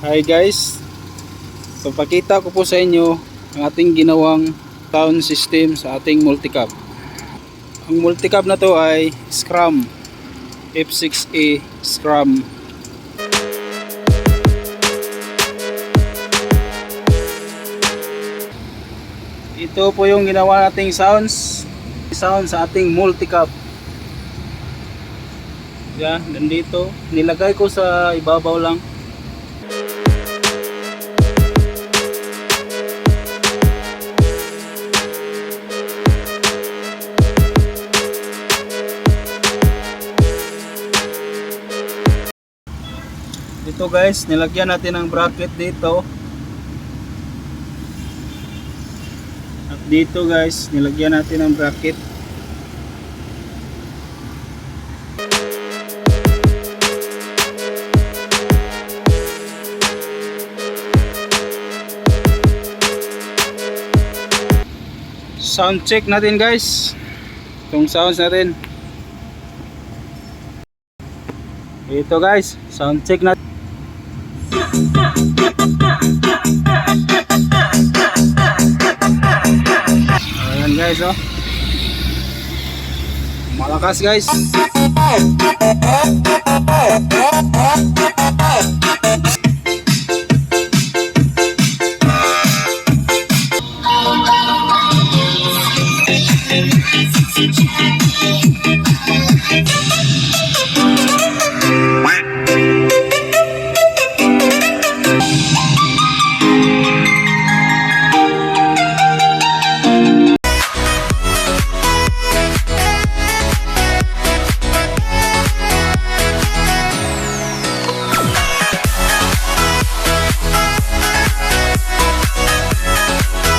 Hi guys, so pakita ko po sa inyo ang ating ginawang sound system sa ating multicab. Ang multicab na to ay Scrum F6A Scrum. Ito po yung ginawa nating sound sa ating multicab. Yan, nandito nilagay ko sa ibabaw lang. Ito guys, nilagyan natin ng bracket dito. At dito guys, nilagyan natin ng bracket. Sound check natin guys. Itong sounds natin. Ito guys, sound check natin. Ayan guys, oh. Malakas guys.